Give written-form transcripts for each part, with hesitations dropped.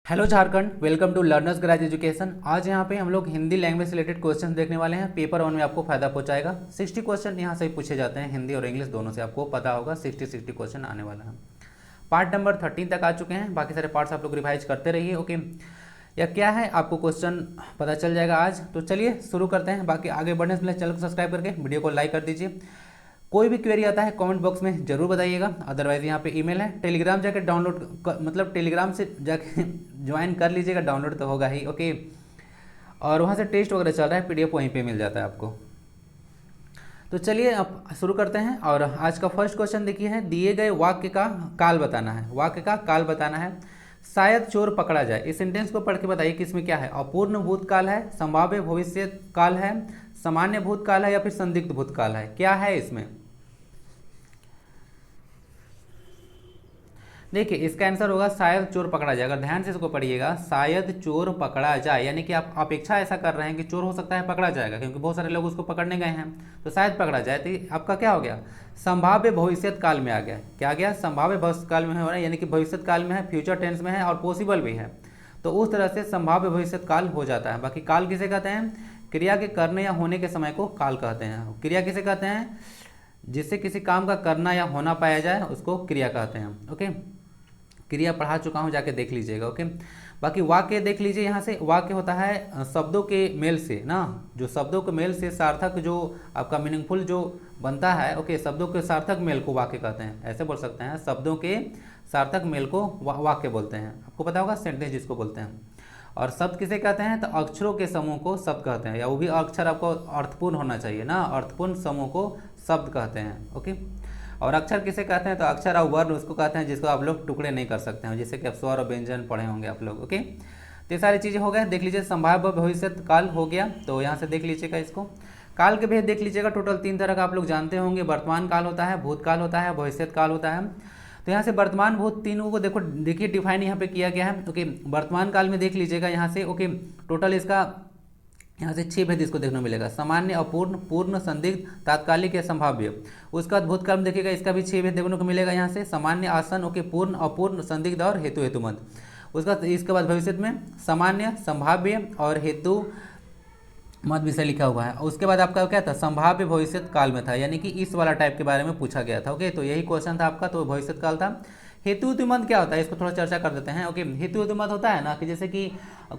Hello Jharkhand, welcome to learners garage education. आज यहाँ पे हम लोग हिंदी लैंग्वेज से रिलेटेड क्वेश्चन देखने वाले हैं। पेपर 1 में आपको फायदा पहुंचाएगा। 60 क्वेश्चन यहाँ से पूछे जाते हैं, हिंदी और इंग्लिश दोनों से। आपको पता होगा 60 क्वेश्चन आने वाला है। पार्ट नंबर 13 तक आ चुके हैं, बाकी सारे पार्ट्स आप लोग रिवाइज करते रहिए। ओके, या क्या है आपको क्वेश्चन पता चल जाएगा आज। तो चलिए शुरू करते हैं। बाकी आगे बढ़ने से पहले चैनल को सब्सक्राइब करके वीडियो को लाइक कर दीजिए। कोई भी क्वेरी आता है कमेंट बॉक्स में जरूर बताइएगा। अदरवाइज यहाँ पे ईमेल है, टेलीग्राम जाके डाउनलोड मतलब टेलीग्राम से जाके ज्वाइन कर लीजिएगा। डाउनलोड तो होगा ही, ओके। और वहाँ से टेस्ट वगैरह चल रहा है, पीडीएफ वहीं पे मिल जाता है आपको। तो चलिए अब शुरू करते हैं। और आज का फर्स्ट क्वेश्चन देखिए है, दिए गए वाक्य का काल बताना है। वाक्य का काल बताना है। शायद चोर पकड़ा जाए, इस सेंटेंस को पढ़ के बताइए कि इसमें क्या है। अपूर्ण भूतकाल है, संभाव्य भविष्य काल है, सामान्य भूतकाल है या फिर संदिग्ध भूतकाल है, क्या है इसमें। देखिए इसका आंसर होगा शायद चोर पकड़ा जाए। अगर ध्यान से इसको पढ़िएगा, शायद चोर पकड़ा जाए, यानी कि आप अपेक्षा ऐसा कर रहे हैं कि चोर हो सकता है पकड़ा जाएगा, क्योंकि बहुत सारे लोग उसको पकड़ने गए हैं। तो शायद पकड़ा जाए, तो आपका क्या हो गया, संभाव्य भविष्यत काल में आ गया। क्या आ गया, संभाव्य भविष्य काल में हो रहा है, यानी कि भविष्यत काल में है, फ्यूचर टेंस में है और पॉसिबल भी है। तो उस तरह से संभाव्य भविष्यत काल हो जाता है। बाकी काल किसे कहते हैं, क्रिया के करने या होने के समय को काल कहते हैं। क्रिया किसे कहते हैं, जिससे किसी काम का करना या होना पाया जाए उसको क्रिया कहते हैं। ओके, क्रिया पढ़ा चुका हूँ, जाके देख लीजिएगा। ओके, बाकी वाक्य देख लीजिए। यहाँ से वाक्य होता है शब्दों के मेल से ना, जो शब्दों के मेल से सार्थक जो आपका मीनिंगफुल जो बनता है। ओके, शब्दों के सार्थक मेल को वाक्य कहते हैं, ऐसे बोल सकते हैं। शब्दों के सार्थक मेल को वाक्य बोलते हैं। आपको पता होगा सेंटेंस जिसको बोलते हैं। और शब्द किसे कहते हैं, तो अक्षरों के समूह को शब्द कहते हैं, या वो भी अक्षर आपको अर्थपूर्ण होना चाहिए ना, अर्थपूर्ण समूह को शब्द कहते हैं। ओके, और अक्षर किसे कहते हैं, तो अक्षर और वर्ण उसको कहते हैं जिसको आप लोग टुकड़े नहीं कर सकते हैं, जैसे कि आप स्वर और व्यंजन पढ़े होंगे आप लोग। ओके, तो ये सारी चीज़ें हो गए। देख लीजिए संभाव्य भविष्य काल हो गया, तो यहाँ से देख लीजिएगा इसको। काल के भेद देख लीजिएगा। टोटल 3 तरह का आप लोग जानते होंगे। वर्तमान काल होता है, भूतकाल होता है, भविष्यत काल होता है। तो यहाँ से वर्तमान भूत तीनों को देखो, देखिए डिफाइन यहाँ पे किया गया है। ओके, वर्तमान काल में देख लीजिएगा यहाँ से। ओके, टोटल इसका यहाँ से 6 भेद इसको देखने को मिलेगा। सामान्य, अपूर्ण, पूर्ण, संदिग्ध, तात्कालिक या संभाव्य। उसका बाद भूतकाल में देखिएगा, इसका भी 6 भेद देखने को मिलेगा यहाँ से। सामान्य, आसन, ओके, पूर्ण, अपूर्ण, संदिग्ध और हेतु हेतुमत। उसका इसके बाद भविष्य में सामान्य, संभाव्य और हेतु मत विषय लिखा हुआ है। उसके बाद आपका क्या था, संभाव्य भविष्य काल में था, यानी कि इस वाला टाइप के बारे में पूछा गया था। ओके, तो यही क्वेश्चन था आपका, तो भविष्य काल था। हेतु हेतुमत क्या होता है, इसको थोड़ा चर्चा कर देते हैं। ओके, हेतु हेतुमत होता है ना कि जैसे कि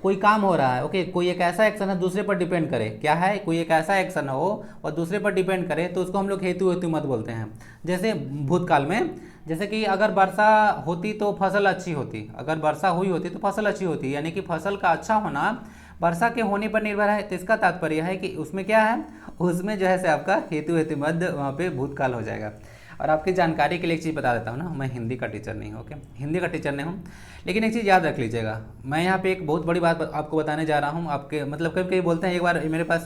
कोई काम हो रहा है। ओके, कोई एक ऐसा एक्शन है दूसरे पर डिपेंड करे। क्या है, कोई एक ऐसा एक्शन हो और दूसरे पर डिपेंड करे, तो उसको हम लोग हेतु हेतुमत बोलते हैं। जैसे भूतकाल में, जैसे कि अगर वर्षा होती तो फसल अच्छी होती, अगर वर्षा हुई होती तो फसल अच्छी होती, यानी कि फसल का अच्छा होना वर्षा के होने पर निर्भर है। तो इसका तात्पर्य है कि उसमें क्या है, उसमें जो है से आपका हेतु हेतुमत वहाँ पे भूतकाल हो जाएगा। और आपकी जानकारी के लिए एक चीज़ बता देता हूँ ना, मैं हिंदी का टीचर नहीं हूँ। ओके, हिंदी का टीचर नहीं हूँ, लेकिन एक चीज़ याद रख लीजिएगा। मैं यहाँ पे एक बहुत बड़ी बात आपको बताने जा रहा हूँ। आपके मतलब कभी कभी बोलते हैं, एक बार मेरे पास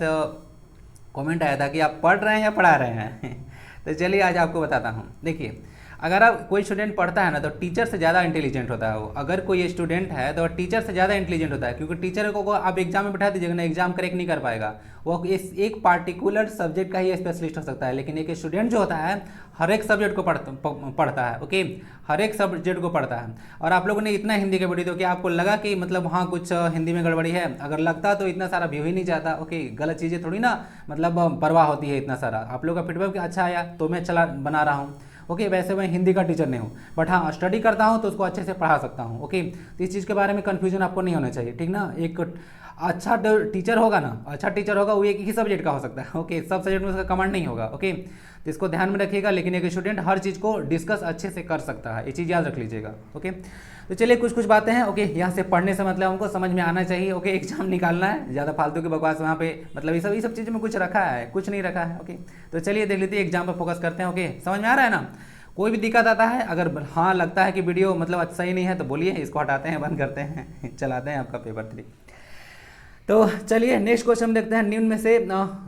कमेंट आया था कि आप पढ़ रहे हैं या पढ़ा रहे हैं तो चलिए आज आपको बताता हूँ। देखिए, अगर आप कोई स्टूडेंट पढ़ता है ना, तो टीचर से ज़्यादा इंटेलिजेंट होता है वो। अगर कोई स्टूडेंट है तो टीचर से ज़्यादा इंटेलिजेंट होता है, क्योंकि टीचर को आप एग्जाम में बैठा दीजिएगा ना, एग्जाम क्रैक नहीं कर पाएगा। वो इस एक पार्टिकुलर सब्जेक्ट का ही स्पेशलिस्ट हो सकता है, लेकिन एक स्टूडेंट जो होता है हर एक सब्जेक्ट को पढ़ता है। ओके, हर एक सब्जेक्ट को पढ़ता है। और आप लोगों ने इतना हिंदी का वीडियो, तो क्या आपको लगा कि मतलब हाँ कुछ हिंदी में गड़बड़ी है? अगर लगता तो इतना सारा व्यू ही नहीं जाता। ओके, गलत चीज़ें थोड़ी ना मतलब परवाह होती है इतना सारा। आप लोग का फीडबैक अच्छा आया तो मैं चला बना रहा हूँ। ओके, वैसे मैं हिंदी का टीचर नहीं हूँ, बट हाँ स्टडी करता हूँ तो उसको अच्छे से पढ़ा सकता हूँ। ओके, तो इस चीज़ के बारे में कन्फ्यूजन आपको नहीं होना चाहिए, ठीक ना। एक अच्छा टीचर होगा ना, अच्छा टीचर होगा वो एक ही सब्जेक्ट का हो सकता है। ओके, सब सब्जेक्ट में उसका कमांड नहीं होगा। ओके, तो इसको ध्यान में रखिएगा। लेकिन एक स्टूडेंट हर चीज़ को डिस्कस अच्छे से कर सकता है, ये चीज़ याद रख लीजिएगा। ओके, तो चलिए कुछ बातें हैं। ओके, यहाँ से पढ़ने से मतलब हमको समझ में आना चाहिए। ओके, एग्जाम निकालना है, ज़्यादा फालतू की बकवास वहाँ पे मतलब ये सब चीज़ में कुछ रखा है, कुछ नहीं रखा है। ओके, तो चलिए देख लेते हैं, एग्जाम पर फोकस करते हैं। ओके, समझ में आ रहा है ना। कोई भी दिक्कत आता है, अगर हाँ लगता है कि वीडियो मतलब सही नहीं है तो बोलिए, इसको हटाते हैं, बंद करते हैं चलाते हैं आपका पेपर 3। तो चलिए नेक्स्ट क्वेश्चन देखते हैं।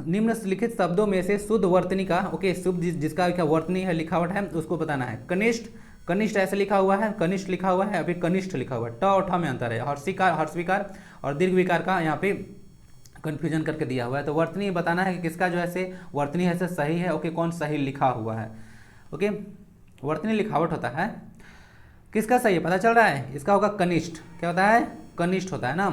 निम्नलिखित शब्दों में से शुद्ध वर्तनी का, ओके, शुभ जिसका क्या वर्तनी है, लिखावट है, उसको बताना है। कनिष्ठ, कनिष्ठ ऐसे लिखा हुआ है, कनिष्ठ लिखा हुआ है, अभी कनिष्ठ लिखा हुआ है। ट और ठ में अंतर है। हर्षिकार, हर्षविकार और दीर्घ विकार का यहाँ पे कन्फ्यूजन करके दिया हुआ है। तो वर्तनी बताना है कि किसका जो है से वर्तनी है से सही है। ओके, कौन सही लिखा हुआ है। ओके, वर्तनी लिखावट होता है। किसका सही है पता चल रहा है? इसका होगा कनिष्ठ। क्या होता है? कनिष्ठ होता है ना।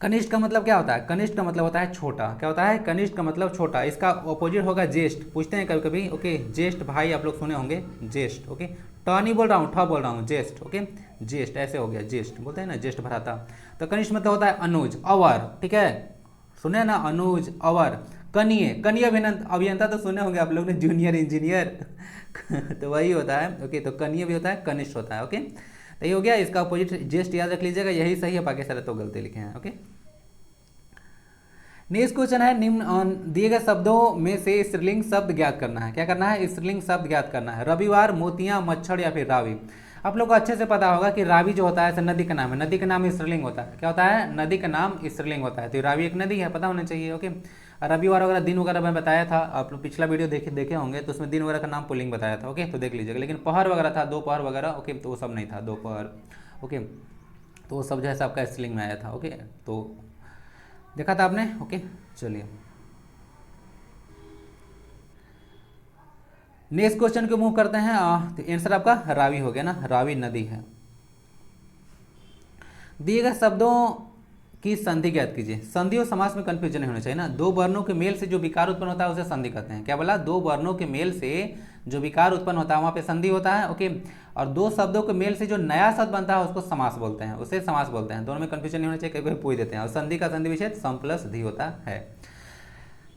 कनिष्ठ का मतलब क्या होता है? कनिष्ठ का मतलब होता है छोटा। क्या होता है? कनिष्ठ का मतलब छोटा। इसका ऑपोजिट होगा ज्येष्ठ। पूछते हैं कभी कभी, ओके। ज्येष्ठ भाई आप लोग सुने होंगे, ज्येष्ठ, ओके। ट नहीं बोल रहा हूँ, ठ बोल रहा हूँ, ज्येष्ठ, ओके। ज्येष्ठ ऐसे हो गया, ज्येष्ठ बोलते हैं ना, ज्येष्ठ भ्राता। तो कनिष्ठ मतलब होता है अनुज, अवर, ठीक है, सुने ना, अनुज, अवर। कनीय, कनीय अभियंता तो सुने होंगे आप लोग ने, जूनियर इंजीनियर तो वही होता है, ओके। तो कनीय भी होता है, कनिष्ठ होता है, ओके। तो ये हो गया, इसका अपोजिट ज्येष्ठ याद रख लीजिएगा, यही सही है, बाकी सारे तो गलती लिखे हैं, ओके। नेक्स्ट क्वेश्चन है, निम्न दिए गए शब्दों में से स्त्रीलिंग शब्द ज्ञात करना है। क्या करना है? स्त्रीलिंग शब्द ज्ञात करना है। रविवार, मोतियां, मच्छर या फिर रावी। आप लोग को अच्छे से पता होगा कि रावी जो होता है ऐसे नदी का नाम है, नदी का नाम स्त्रीलिंग होता है। क्या होता है? नदी का नाम स्त्रीलिंग होता है। तो रावी एक नदी है, पता होना चाहिए, ओके। रविवार वगैरह दिन वगैरह मैं बताया था, आप लोग पिछला वीडियो देखे होंगे, तो उसमें दिन वगैरह का नाम पुल्लिंग बताया था, ओके। तो देख लीजिएगा। लेकिन पहर वगैरह था, दोपहर वगैरह, ओके, तो वो सब नहीं था, दोपहर, ओके। तो वो सब जो है आपका स्त्रीलिंग में आया था, ओके। तो देखा था आपने, ओके। चलिए नेक्स्ट क्वेश्चन को मूव करते हैं। तो आंसर आपका रावी हो गया ना, रावी नदी है। दिए गए शब्दों की संधि ज्ञात कीजिए। संधि और समास में कंफ्यूजन नहीं होना चाहिए ना। दो वर्णों के मेल से जो विकार उत्पन्न होता है उसे संधि कहते हैं। क्या बोला? दो वर्णों के मेल से जो विकार उत्पन्न होता है वहां पे संधि होता है, ओके। और दो शब्दों के मेल से जो नया शब्द बनता है उसको समास बोलते हैं, उसे समास बोलते हैं। दोनों में कंफ्यूजन नहीं होना चाहिए, कभी पूछ देते हैं। और संधि का संधि विच्छेद सम प्लस धी होता है।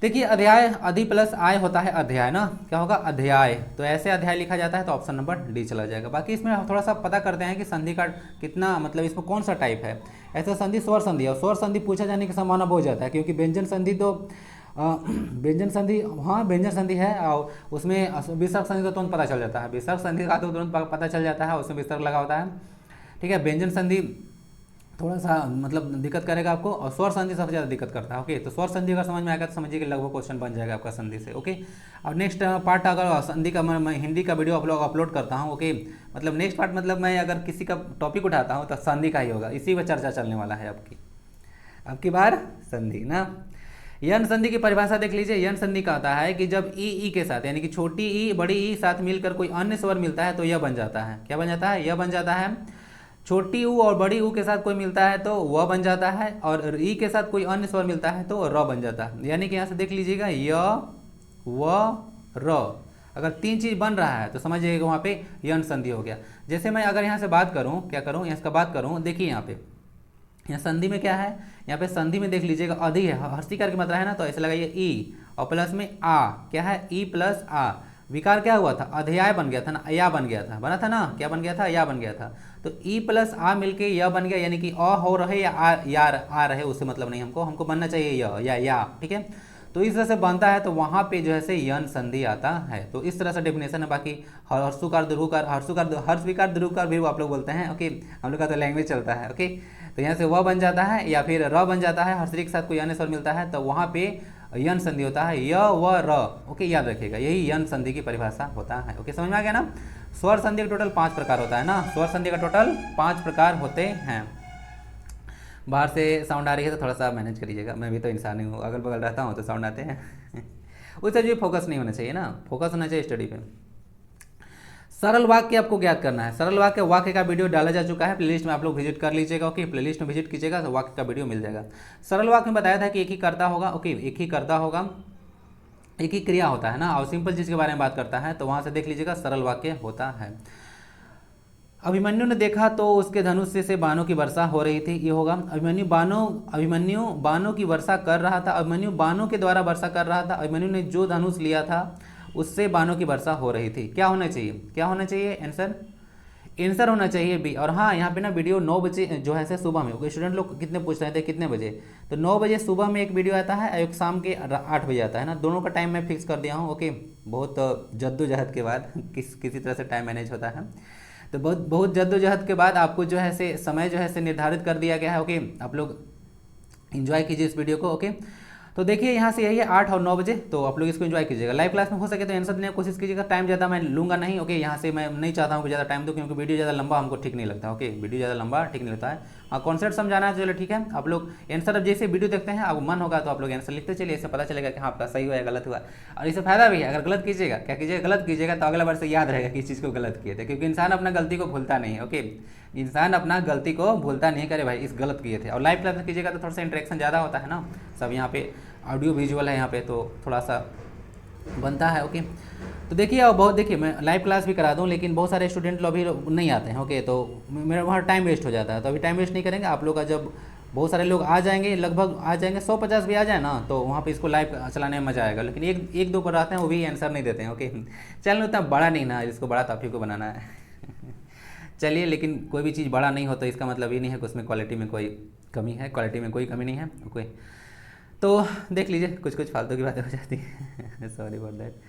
देखिए अध्याय, अधि प्लस आय होता है अध्याय ना। क्या होगा? अध्याय। तो ऐसे अध्याय लिखा जाता है, तो ऑप्शन नंबर डी चला जाएगा। बाकी इसमें थोड़ा सा पता करते हैं कि संधि का कितना, मतलब इसमें कौन सा टाइप है। ऐसा संधि स्वर संधि है, स्वर संधि पूछा जाने की संभावना बहुत ज़्यादा है, क्योंकि व्यंजन संधि तो व्यंजन संधि, हाँ व्यंजन संधि है, और उसमें विसर्ग संधि तो तुरंत पता चल जाता है। विसर्ग संधि का तो तुरंत पता चल जाता है, उसमें विसर्ग लगा होता है, ठीक है। व्यंजन संधि थोड़ा सा मतलब दिक्कत करेगा आपको, और स्वर संधि सबसे ज़्यादा दिक्कत करता है, ओके। तो स्वर संधि अगर समझ में आएगा तो समझिए कि लगभग क्वेश्चन बन जाएगा आपका संधि से, ओके। और नेक्स्ट पार्ट अगर संधि का मैं हिंदी का वीडियो आप लोग अपलोड करता हूँ, ओके। मतलब नेक्स्ट पार्ट, मतलब मैं अगर किसी का टॉपिक उठाता हूँ तो संधि का ही होगा, इसी पर चर्चा चलने वाला है आपकी बार संधि ना। यन संधि की परिभाषा देख लीजिए। यन संधि का आता है कि जब ई के साथ, यानी कि छोटी ई बड़ी ई साथ मिलकर कोई अन्य स्वर मिलता है तो यह बन जाता है। क्या बन जाता है? यह बन जाता है। छोटी ऊ और बड़ी ऊ के साथ कोई मिलता है तो वह बन जाता है, और ई के साथ कोई अन्य स्वर मिलता है तो र बन जाता है। यानी कि यहाँ से देख लीजिएगा, य व र, अगर तीन चीज बन रहा है तो समझिएगा वहाँ पे यन संधि हो गया। जैसे मैं अगर यहाँ से बात करूँ, क्या करूँ, यहाँ से बात करूँ, देखिए यहाँ पे, यहाँ संधि में क्या है, यहाँ पे संधि में देख लीजिएगा अधि है, हर्षिकार की मात्रा है ना, तो ऐसे लगाइए ई, और प्लस में आ, क्या है, ई प्लस आ। विकार क्या हुआ था? अध्याय बन गया था ना, या बन गया था, बना था ना, क्या बन गया था? या बन गया था। तो ई प्लस आ मिलके यह बन गया, यानी कि अ हो रहे या आ रहे, उससे मतलब नहीं, हमको बनना चाहिए या, ठीक है। तो इस तरह से बनता है, तो वहाँ पे जो है से यन संधि आता है। तो इस तरह से डेफिनेशन है। बाकी हर्षुकार दीर्घकार, हर्ष विकार दीर्घकार भी आप लोग बोलते हैं, ओके। हम लोग का तो लैंग्वेज चलता है, ओके। तो यहाँ से वह बन जाता है या फिर र बन जाता है, हर्षरी के साथ कोई अन्य स्वर मिलता है तो वहाँ पे यन संधि होता है, य व र, ओके। याद रखिएगा, यही यन संधि की परिभाषा होता है, ओके। समझ में आ गया ना। स्वर संधि का टोटल 5 प्रकार होता है ना, स्वर संधि का टोटल 5 प्रकार होते हैं। बाहर से साउंड आ रही है तो थोड़ा सा मैनेज करिएगा, मैं भी तो इंसान ही हूँ, अगल बगल रहता हूँ तो साउंड आते हैं उस तरह फोकस नहीं होना चाहिए ना, फोकस होना चाहिए स्टडी पे। सरल वाक्य आपको ज्ञात करना है। सरल वाक्य का वीडियो डाला जा चुका है, प्लेलिस्ट में आप लोग विजिट कर लीजिएगा, ओके। प्लेलिस्ट में विजिट कीजिएगा तो वाक्य का वीडियो मिल जाएगा। सरल वाक्य में बताया था कि एक ही कर्ता होगा, ओके, एक ही कर्ता होगा, एक ही क्रिया होता है ना, और सिंपल चीज के बारे में बात करता है, तो वहां से देख लीजिएगा सरल वाक्य होता है। अभिमन्यु ने देखा तो उसके धनुष से बाणों की वर्षा हो रही थी, ये होगा। अभिमन्यु बाणों की वर्षा कर रहा था, अभिमन्यु बाणों के द्वारा वर्षा कर रहा था, अभिमन्यु ने जो धनुष लिया था उससे बाणों की वर्षा हो रही थी। क्या होना चाहिए? क्या होना चाहिए? आंसर होना चाहिए बी। और हाँ, यहाँ पे ना वीडियो 9 बजे जो है से सुबह में, स्टूडेंट लोग कितने पूछ रहे थे कितने बजे, तो 9 बजे सुबह में एक वीडियो आता है, एक शाम के 8 बजे आता है ना, दोनों का टाइम मैं फिक्स कर दिया हूँ, ओके। बहुत जद्दोजहद के बाद किसी तरह से टाइम मैनेज होता है, तो बहुत जद्दोजहद के बाद आपको जो है से समय जो है से निर्धारित कर दिया गया है, ओके। आप लोग एंजॉय कीजिए इस वीडियो को, ओके। तो देखिए यहाँ से यही है 8 और 9 बजे, तो आप लोग इसको एंजॉय कीजिएगा। लाइव क्लास में हो सके तो आंसर देने की कोशिश कीजिएगा, टाइम ज़्यादा मैं लूँगा नहीं, ओके। यहाँ से मैं नहीं चाहता हूँ कि ज़्यादा टाइम दूँ, क्योंकि वीडियो ज़्यादा लंबा हमको ठीक नहीं लगता, ओके। वीडियो ज़्यादा लंबा ठीक नहीं लगता है। कॉन्सेप्ट समझाना है, चलो ठीक है। आप लोग आंसर अब जैसे वीडियो देखते हैं, आपको मन होगा तो आप लोग आंसर लिखते चलिए, इससे पता चलेगा कि हाँ आपका सही हुआ या गलत हुआ। और इससे फायदा भी है, अगर गलत कीजिएगा, क्या कीजिएगा, गलत कीजिएगा तो अगला बार से याद रहेगा कि इस चीज़ को गलत किए थे, क्योंकि इंसान अपना गलती को भूलता नहीं है। ओके, इंसान अपना गलती को भूलता नहीं करे भाई इस गलत किए थे। और लाइव क्लास में कीजिएगा तो थोड़ा सा इंटरेक्शन ज़्यादा होता है ना, सब यहाँ पे ऑडियो विजुअल है यहाँ पे, तो थोड़ा सा बनता है। ओके, तो देखिए अब बहुत, देखिए मैं लाइव क्लास भी करा दूं, लेकिन बहुत सारे स्टूडेंट लोग अभी नहीं आते हैं। ओके, तो मेरा वहाँ टाइम वेस्ट हो जाता है, तो अभी टाइम वेस्ट नहीं करेंगे। आप लोग का जब बहुत सारे लोग आ जाएंगे, लगभग आ जाएंगे 150 भी आ जाए ना, तो वहाँ पे इसको लाइव चलाने में मज़ा आएगा। लेकिन एक दो पर आते हैं, वो भी आंसर नहीं देते हैं। ओके, चैनल उतना बड़ा नहीं ना, इसको बड़ा तो आप ही को बनाना है। चलिए, लेकिन कोई भी चीज़ बड़ा नहीं होता इसका मतलब ये नहीं है कि उसमें क्वालिटी में कोई कमी है, क्वालिटी में कोई कमी नहीं है। ओके, तो देख लीजिए, कुछ कुछ फालतू की बातें हो जाती हैं। Sorry for that.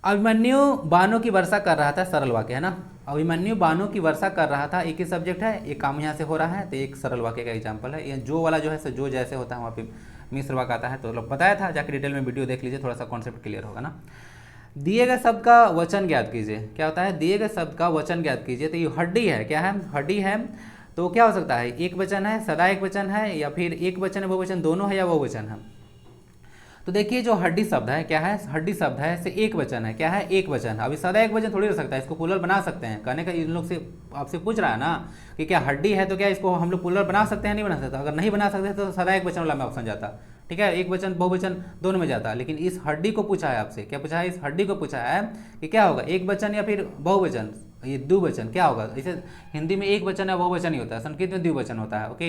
अभिमन्यु बाणों की वर्षा कर रहा था, सरल वाक्य है ना। अभिमन्यु बाणों की वर्षा कर रहा था, एक ही सब्जेक्ट है, एक काम यहाँ से हो रहा है, तो एक सरल वाक्य का एग्जाम्पल है। ये जो वाला जो है सो जो जैसे होता है वहाँ पे मिश्र वाक्य आता है, तो लोग बताया था, जाकर डिटेल में वीडियो देख लीजिए, थोड़ा सा कॉन्सेप्ट क्लियर होगा ना। दिए गए शब्द का वचन ज्ञात कीजिए, क्या होता है, दिए गए शब्द का वचन ज्ञात कीजिए। तो ये हड्डी है, क्या है, हड्डी है, तो क्या हो सकता है, एक वचन है, सदा एक वचन है, या फिर एक वचन है बहुवचन दोनों है, या बहुवचन है। तो देखिए जो हड्डी शब्द है, क्या है, हड्डी शब्द है से एक वचन है, क्या है, एक वचन है। अभी सदा एक वचन थोड़ी हो सकता है, इसको प्लुरल बना सकते हैं। कहने का इन लोग से आपसे पूछ रहा है ना कि क्या हड्डी है, तो क्या इसको हम लोग प्लुरल बना सकते हैं, नहीं बना सकते। अगर नहीं बना सकते तो सदा एक वचन वाला में ऑप्शन जाता, ठीक है, एक वचन बहुवचन दोनों में जाता। लेकिन इस हड्डी को पूछा है आपसे, क्या पूछा है, इस हड्डी को पूछा है कि क्या होगा, एक वचन या फिर बहुवचन, ये द्विवचन क्या होगा। इसे हिंदी में एक वचन या बहुवचन ही होता है, संस्कृत में द्विवचन होता है। ओके,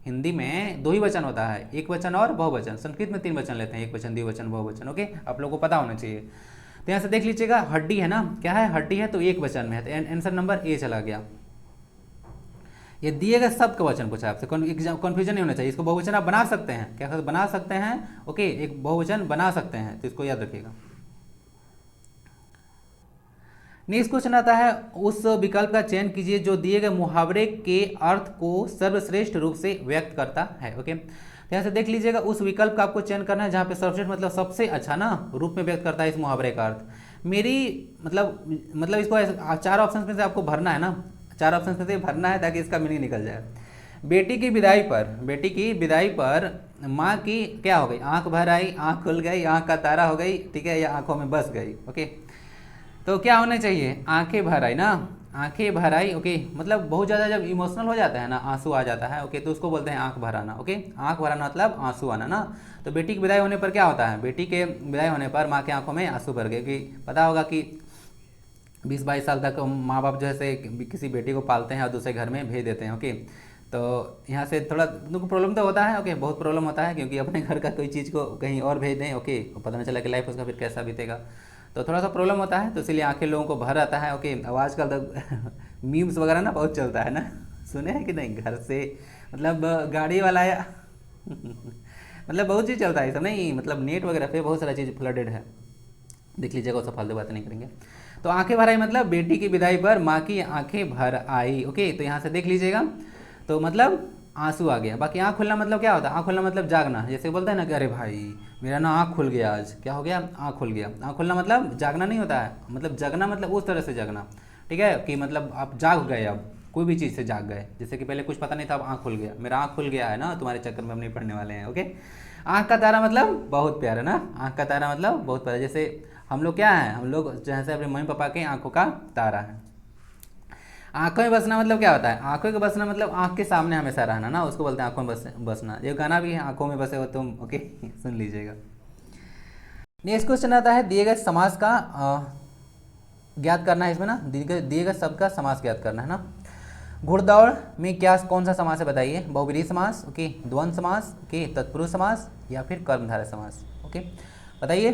हिंदी में दो ही वचन होता है, एक वचन और बहुवचन। संस्कृत में 3 वचन लेते हैं, एक वचन, द्विवचन, बहुवचन। ओके, आप लोगों को पता होना चाहिए। तो यहाँ से देख लीजिएगा, हड्डी है ना, क्या है, हड्डी है, तो एक वचन में है, तो आंसर नंबर ए चला गया। ये दिए गए शब्द का वचन पूछा आपसे, कन्फ्यूजन नहीं होना चाहिए। इसको बहुवचन आप बना सकते हैं, क्या बना सकते हैं। ओके, एक बहुवचन बना सकते हैं, तो इसको याद रखिएगा। नेक्स्ट क्वेश्चन आता है, उस विकल्प का चयन कीजिए जो दिए गए मुहावरे के अर्थ को सर्वश्रेष्ठ रूप से व्यक्त करता है। ओके, तो यहाँ से देख लीजिएगा, उस विकल्प का आपको चयन करना है जहाँ पे सर्वश्रेष्ठ मतलब सबसे अच्छा ना रूप में व्यक्त करता है इस मुहावरे का अर्थ। मेरी मतलब इसको 4 ऑप्शन में से आपको भरना है ना, 4 ऑप्शन में से भरना है ताकि इसका मीनिंग निकल जाए। बेटी की विदाई पर माँ की क्या हो गई, आंख भर आई, आंख खुल गई, आंख का तारा हो गई, ठीक है, या आंखों में बस गई। ओके, तो क्या होना चाहिए, आंखें भर आई ना, आंखें भर आई। ओके, मतलब बहुत ज़्यादा जब इमोशनल हो जाता है ना, आंसू आ जाता है। ओके, तो उसको बोलते हैं आंख भराना। ओके, आंख भराना मतलब आंसू आना ना। तो बेटी की विदाई होने पर क्या होता है, बेटी के विदाई होने पर माँ की आंखों में आंसू भर गए। क्योंकि पता होगा कि 20-22 साल तक माँ बाप जो है किसी बेटी को पालते हैं और दूसरे घर में भेज देते हैं। ओके, तो यहाँ से थोड़ा प्रॉब्लम तो होता है। ओके, बहुत प्रॉब्लम होता है, क्योंकि अपने घर का कोई चीज़ को कहीं और भेज दें। ओके, पता नहीं चला कि लाइफ उसका फिर कैसा बीतेगा, तो थोड़ा सा प्रॉब्लम होता है। तो इसलिए आंखें लोगों को भर आता है। ओके, अब आजकल तो मीम्स वगैरह ना बहुत चलता है ना, सुने हैं कि नहीं, घर से मतलब गाड़ी वाला आया मतलब बहुत चीज़ चलता है सब, नहीं मतलब नेट वगैरह पे बहुत सारा चीज़ फ्लडेड है, देख लीजिएगा, उससे फालतू बातें नहीं करेंगे। तो आंखें भर आई मतलब बेटी की विदाई पर माँ की आंखें भर आई। ओके, तो यहाँ से देख लीजिएगा, तो मतलब आंसू आ गया। बाकी आँख खुलना मतलब क्या होता है, आँख खुलना मतलब जागना, जैसे बोलते हैं ना कि अरे भाई मेरा ना आँख खुल गया, आज क्या हो गया, आँख खुल गया। आँख खुलना मतलब जागना नहीं होता है, मतलब जगना मतलब उस तरह से जगना, ठीक है, कि मतलब आप जाग गए, अब कोई भी चीज़ से जाग गए। जैसे कि पहले कुछ पता नहीं था, अब आँख खुल गया, मेरा आँख खुल गया है ना, तुम्हारे चक्कर में हम नहीं पढ़ने वाले हैं। ओके, आँख का तारा मतलब बहुत प्यारा ना, आँख का तारा मतलब बहुत प्यारा। जैसे हम लोग क्या हैं, हम लोग जैसे अपने मम्मी पापा के आँखों का तारा है। आंखों में बसना मतलब क्या होता है, आंखों के बसना मतलब आंख के सामने हमेशा रहना ना, उसको बोलते हैं आंखों में बसना। ये गाना भी है, आंखों में बसे हो तुम। ओके, सुन लीजिएगा। नेक्स्ट क्वेश्चन आता है, दिए गए समास का ज्ञात करना है इसमें ना, दिए गए शब्द का समास ज्ञात करना है ना। घुड़दौड़ में क्या कौन सा समास है बताइए, बहुब्रीहि समास, ओके, द्वंद्व समास, ओके, तत्पुरुष समास, या फिर कर्मधारय समास। ओके, बताइए,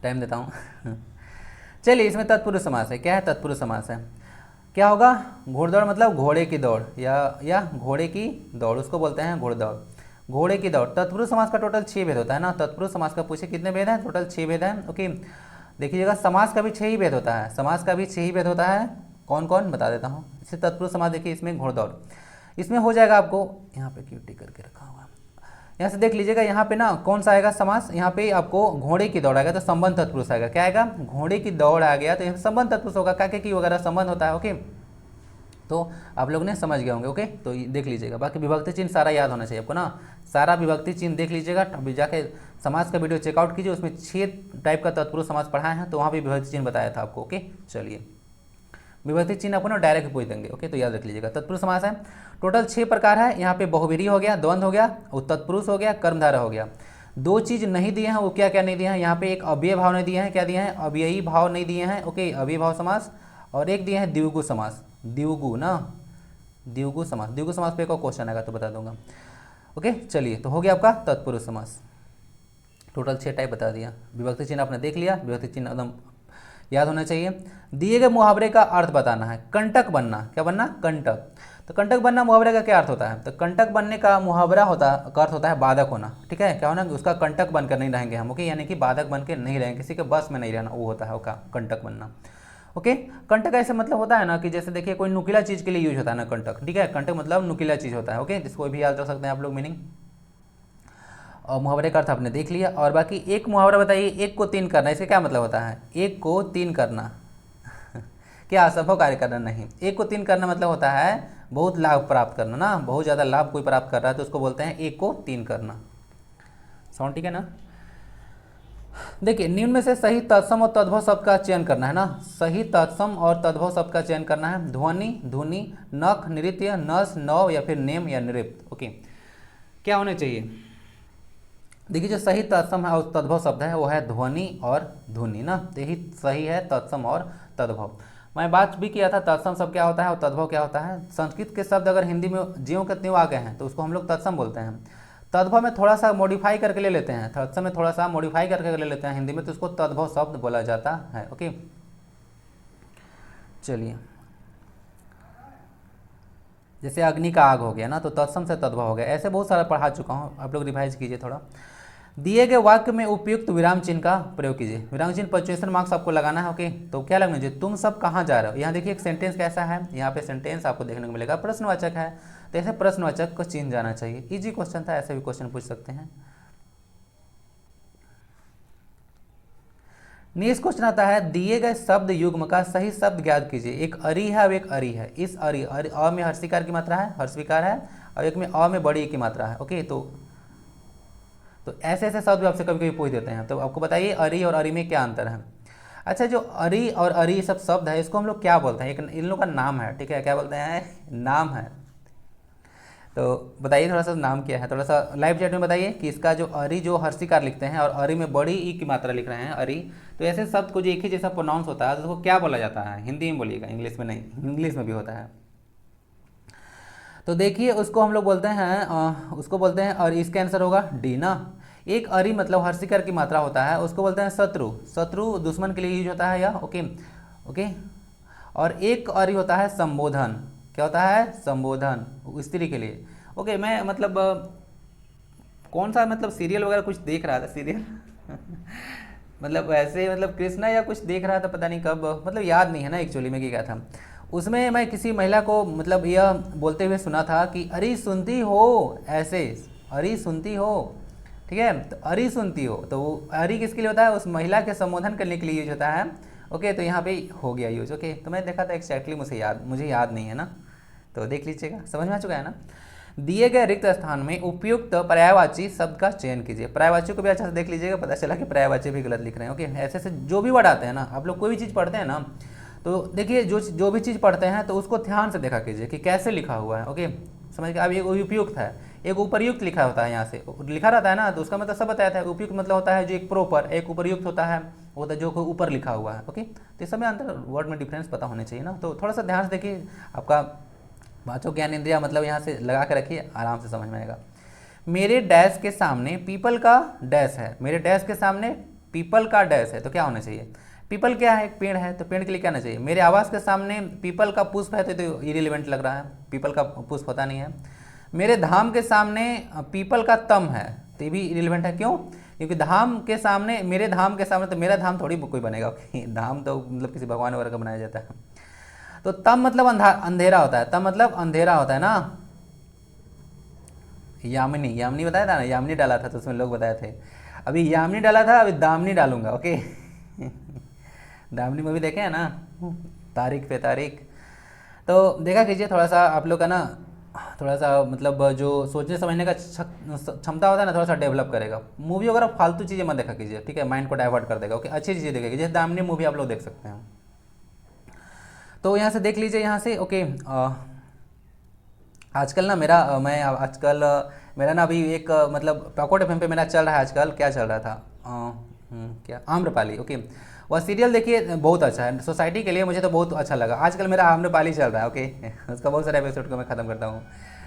टाइम देता हूँ। चलिए, इसमें तत्पुरुष समास है, क्या है, तत्पुरुष समास है। क्या होगा, घुड़दौड़ मतलब घोड़े की दौड़, या घोड़े की दौड़, उसको बोलते हैं घुड़दौड़, घोड़े की दौड़। तत्पुरुष समास का टोटल 6 भेद होता है ना, तत्पुरुष समास का पूछे कितने भेद हैं, टोटल 6 भेद हैं। ओके, देखिएगा, समास का भी 6 ही भेद होता है, समास का भी 6 ही भेद होता है। कौन कौन बता देता हूँ। इसे तत्पुरुष समास देखिए, इसमें घोड़दौड़, इसमें हो जाएगा आपको, यहाँ पे क्यूटी करके रखा हुआ, यहाँ से देख लीजिएगा, यहाँ पे ना कौन सा आएगा समास, यहाँ पे आपको घोड़े की दौड़ आएगा तो संबंध तत्पुरुष आएगा। क्या आएगा, घोड़े की दौड़ आ गया तो यहाँ संबंध तत्पुरुष होगा, क्या की वगैरह संबंध होता है। ओके, तो आप लोग ने समझ गए होंगे। ओके, तो देख लीजिएगा। बाकी विभक्ति चिन्ह सारा याद होना चाहिए आपको ना, सारा विभक्ति चिन्ह देख लीजिएगा। अभी जाके समाज का वीडियो चेकआउट कीजिए, उसमें 6 टाइप का तत्पुरुष समाज पढ़ाए हैं, तो वहाँ भी विभक्ति चिन्ह बताया था आपको। ओके, चलिए विभक्ति चिन्ह आपको ना डायरेक्ट पूछ देंगे। ओके, तो याद रख लीजिएगा। तत्पुरुष समास है टोटल 6 प्रकार है। यहाँ पे बहुव्रीहि हो गया, द्वंद्व हो गया, तत्पुरुष हो गया, कर्मधारय हो गया। 2 चीज़ नहीं दिए हैं, वो क्या क्या नहीं दिए हैं, यहाँ पे एक अव्यय भाव नहीं दिए हैं, क्या दिए हैं, अव्ययी भाव नहीं दिए हैं। ओके, अव्ययी भाव समास, और एक दिए हैं द्विगु समास, द्विगु ना, द्विगु समास। द्विगु समास पे एक और क्वेश्चन आएगा तो बता दूंगा। ओके, चलिए, तो हो गया आपका तत्पुरुष समास। टोटल 6 टाइप बता दिया। विभक्ति चिन्ह आपने देख लिया, विभक्ति चिन्ह एकदम याद होना चाहिए। दिए गए मुहावरे का अर्थ बताना है। कंटक बनना, क्या बनना, कंटक। तो कंटक बनना मुहावरे का क्या अर्थ होता है, तो कंटक बनने का मुहावरा होता का अर्थ होता है बाधक होना। ठीक है, क्या होना, उसका कंटक बनकर नहीं रहेंगे हम। ओके, यानी कि बाधक बन के नहीं रहेंगे, किसी के बस में नहीं रहना, वो होता है उसका कंटक बनना। ओके, कंटक ऐसे मतलब होता है ना कि जैसे देखिए कोई नुकीला चीज़ के लिए यूज होता है ना कंटक। ठीक है, कंटक मतलब नुकीला चीज़ होता है। ओके, इसको भी याद रख सकते हैं आप लोग मीनिंग। और मुहावरे का अर्थ आपने देख लिया। और बाकी एक मुहावरा बताइए, 1 को 3 करना, इसका क्या मतलब होता है, 1 को 3 करना क्या असंभव कार्य करना, नहीं। 1 को 3 करना मतलब होता है बहुत लाभ प्राप्त करना ना, बहुत ज़्यादा लाभ कोई प्राप्त कर रहा है तो उसको बोलते हैं 1 को 3 करना। साउंड ठीक है ना। देखिए, निम्न में से सही तत्सम और तद्भव शब्द का चयन करना है ना, सही तत्सम और तद्भव शब्द का चयन करना है। ध्वनि, धुनि, नख, नृत्य, नस, नव या फिर नेम या नृत्य। ओके, क्या होने चाहिए, देखिए जो सही तत्सम है और तद्भव शब्द है वो है ध्वनि और धुनि ना, तो यही सही है तत्सम और तद्भव। मैं बात भी किया था तत्सम शब्द क्या होता है और तद्भव क्या होता है। संस्कृत के शब्द अगर हिंदी में ज्यों के त्यों आ गए हैं तो उसको हम लोग तत्सम बोलते हैं। तद्भव में थोड़ा सा मॉडिफाई करके ले लेते हैं, तत्सम में थोड़ा सा मॉडिफाई करके ले लेते हैं हिंदी में, तो उसको तद्भव शब्द बोला जाता है। ओके, चलिए, जैसे अग्नि का आग हो गया ना, तो तत्सम से तद्भव हो गया। ऐसे बहुत सारा पढ़ा चुका हूँ, आप लोग रिवाइज कीजिए थोड़ा। दिए गए वाक्य में उपयुक्त विराम चिन्ह का प्रयोग कीजिए। विराम चिन्ह पंक्चुएशन मार्क्स आपको लगाना है। ओके, तो क्या लगना चाहिए, तुम सब कहाँ जा रहे हो। यहाँ देखिए एक सेंटेंस कैसा है, यहाँ पे सेंटेंस आपको देखने को मिलेगा प्रश्नवाचक है, तो ऐसे प्रश्नवाचक को चिन्ह जाना चाहिए। इजी क्वेश्चन था, ऐसे भी क्वेश्चन पूछ सकते हैं। नेक्स्ट क्वेश्चन आता है, दिए गए शब्द युग्म का सही शब्द ज्ञात कीजिए। एक अरि है और एक अरि है। इस अरि अ में हर्षिकार की मात्रा है, हर्षविकार है, और एक में अ में बड़ी की मात्रा है। ओके, तो ऐसे ऐसे शब्द भी आपसे कभी कभी पूछ देते हैं, तो आपको बताइए अरि और अरि में क्या अंतर है। अच्छा, जो अरि और अरि सब शब्द है इसको हम लोग क्या बोलते हैं, एक इन लोगों का नाम है। ठीक है, क्या बोलते हैं, नाम है। तो बताइए थोड़ा सा नाम क्या है, थोड़ा सा लाइव चैट में बताइए कि इसका जो अरि जो हर्षिकार लिखते हैं और अरि में बड़ी ई की मात्रा लिख रहे हैं अरि, तो ऐसे शब्द को जो एक ही जैसा प्रोनाउंस होता है तो उसको क्या बोला जाता है, हिंदी में बोलिएगा, इंग्लिश में नहीं, इंग्लिश में भी होता है। तो देखिए उसको हम लोग बोलते हैं उसको बोलते हैं, और इसका आंसर होगा डी ना। एक अरि मतलब हर्षिकार की मात्रा होता है, उसको बोलते हैं शत्रु। शत्रु दुश्मन के लिए यूज होता है, या ओके ओके। और एक अरि होता है संबोधन, क्या होता है, संबोधन, स्त्री के लिए। ओके, मैं मतलब कौन सा मतलब सीरियल वगैरह कुछ देख रहा था, सीरियल मतलब ऐसे मतलब कृष्णा या कुछ देख रहा था, पता नहीं कब, मतलब याद नहीं है ना एक्चुअली में क्या था। उसमें मैं किसी महिला को मतलब यह बोलते हुए सुना था कि अरे सुनती हो, ऐसे अरे सुनती हो। ठीक है, तो अरे सुनती हो, तो वो अरे किसके लिए होता है, उस महिला के संबोधन करने के लिए यूज होता है। ओके, तो यहाँ पे हो गया यूज। ओके, तो मैं देखा था एक्जैक्टली, मुझे याद नहीं है ना, तो देख लीजिएगा, समझ में आ चुका है ना। दिए गए रिक्त स्थान में उपयुक्त पर्यायवाची शब्द का चयन कीजिए। पर्यायवाची को भी अच्छा से देख लीजिएगा, पता चला कि पर्यायवाची भी गलत लिख रहे हैं। ओके, ऐसे ऐसे जो भी वर्ड आते हैं ना, आप लोग कोई भी चीज़ पढ़ते हैं ना, तो देखिए जो भी चीज़ पढ़ते हैं तो उसको ध्यान से देखा कीजिए कि कैसे लिखा हुआ है। ओके, समझ के। अब एक उपयुक्त है, एक उपरयुक्त लिखा होता है, यहाँ से लिखा रहता है ना, तो उसका मतलब सब बताया था। उपयुक्त मतलब होता है जो एक प्रॉपर, एक उपरयुक्त होता है वो होता है जो ऊपर लिखा हुआ है। ओके, तो इस समय अंतर वर्ड में डिफरेंस पता होने चाहिए ना, तो थोड़ा सा ध्यान से देखिए, आपका वाचो ज्ञान इंद्रिया मतलब यहाँ से लगा के रखिए, आराम से समझ में आएगा। मेरे डैश के सामने पीपल का डैश है, मेरे डैश के सामने पीपल का डैश है, तो क्या होना चाहिए, पीपल क्या है, एक पेड़ है, तो पेड़ के लिए क्या होना चाहिए। मेरे आवास के सामने पीपल का पुष्प है, तो इरिलेवेंट लग रहा है, पीपल का पुष्प होता नहीं है। मेरे धाम के सामने पीपल का तम है, तो ये भी इरिलेवेंट है, क्यों, क्योंकि धाम के सामने, मेरे धाम के सामने, तो मेरा धाम थोड़ी कोई बनेगा, धाम तो मतलब किसी भगवान वगैरह का बनाया जाता है। तो तम मतलब अंधेरा होता है, तम मतलब अंधेरा होता है ना। यामिनी, यामिनी बताया था ना, यामिनी डाला था तो उसमें लोग बताए थे। अभी यामिनी डाला था, अभी दामिनी डालूंगा। ओके दामिनी मूवी देखे हैं ना, तारीख पे तारीख। तो देखा कीजिए थोड़ा सा आप लोग का ना, थोड़ा सा मतलब जो सोचने समझने का क्षमता होता है ना, थोड़ा सा डेवलप करेगा। मूवी वगैरह फालतू चीज़ें मत देखा कीजिए, ठीक है, माइंड को डाइवर्ट कर देगा। ओके, अच्छी चीज़ें देखा कीजिए, जैसे दामिनी मूवी आप लोग देख सकते हैं। तो यहाँ से देख लीजिए, यहाँ से ओके। आजकल ना मेरा मैं आजकल मेरा ना अभी एक मतलब पॉकेट एफएम पे मेरा चल रहा है आजकल, क्या चल रहा था, क्या, आम्रपाली। ओके, वह सीरियल देखिए बहुत अच्छा है, सोसाइटी के लिए मुझे तो बहुत अच्छा लगा। आजकल मेरा आम्रपाली चल रहा है। ओके उसका बहुत सारे एपिसोड को मैं खत्म करता हूँ।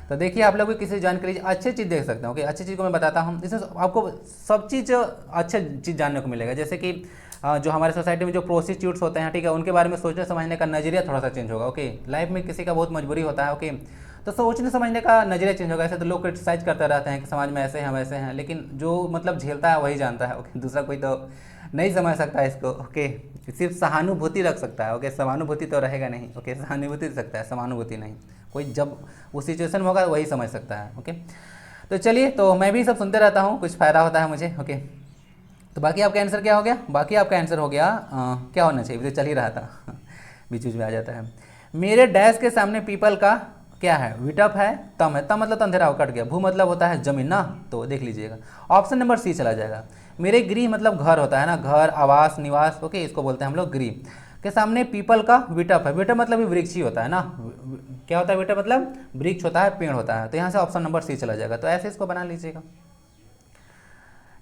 तो देखिए आप लोग भी किसी जानकारी अच्छी चीज़ देख सकते हैं। ओके, अच्छी चीज़ को मैं बताता हूँ, इसमें आपको सब चीज़ अच्छे चीज़ जानने को मिलेगा। जैसे कि जो हमारे सोसाइटी में जो प्रोस्टिट्यूट्स होते हैं, ठीक है, उनके बारे में सोचने समझने का नज़रिया थोड़ा सा चेंज होगा। ओके, लाइफ में किसी का बहुत मजबूरी होता है। ओके, तो सोचने समझने का नज़रिया चेंज होगा। ऐसे तो लोग क्रिटिसाइज करते रहते हैं कि समाज में ऐसे हैं वैसे हैं, लेकिन जो मतलब झेलता है वही जानता है। ओके, दूसरा कोई तो नहीं समझ सकता है इसको। ओके, सिर्फ सहानुभूति रख सकता है। ओके, समानुभूति तो रहेगा नहीं। ओके, सहानुभूति रख सकता है, समानुभूति नहीं। कोई जब उस सिचुएशन में होगा वही समझ सकता है। ओके, तो चलिए, तो मैं भी सब सुनते रहता हूँ, कुछ फ़ायदा होता है मुझे। ओके, तो बाकी आपका आंसर क्या हो गया? बाकी आपका आंसर हो गया क्या होना चाहिए, तो चल ही रहा था बीच बीच में आ जाता है। मेरे डैश के सामने पीपल का क्या है? विटअप है, तम है, तम मतलब अंधेरा कट गया, भू मतलब होता है जमीन ना, तो देख लीजिएगा ऑप्शन नंबर सी चला जाएगा। मेरे गृह मतलब घर होता है ना, घर, आवास, निवास। ओके, इसको बोलते हैं हम लोग गृह। के सामने पीपल का विटअप है, विटअप मतलब भी वृक्ष ही होता है ना, क्या होता है विटअप मतलब वृक्ष होता है, पेड़ होता है। तो यहाँ से ऑप्शन नंबर सी चला जाएगा, तो ऐसे इसको बना लीजिएगा।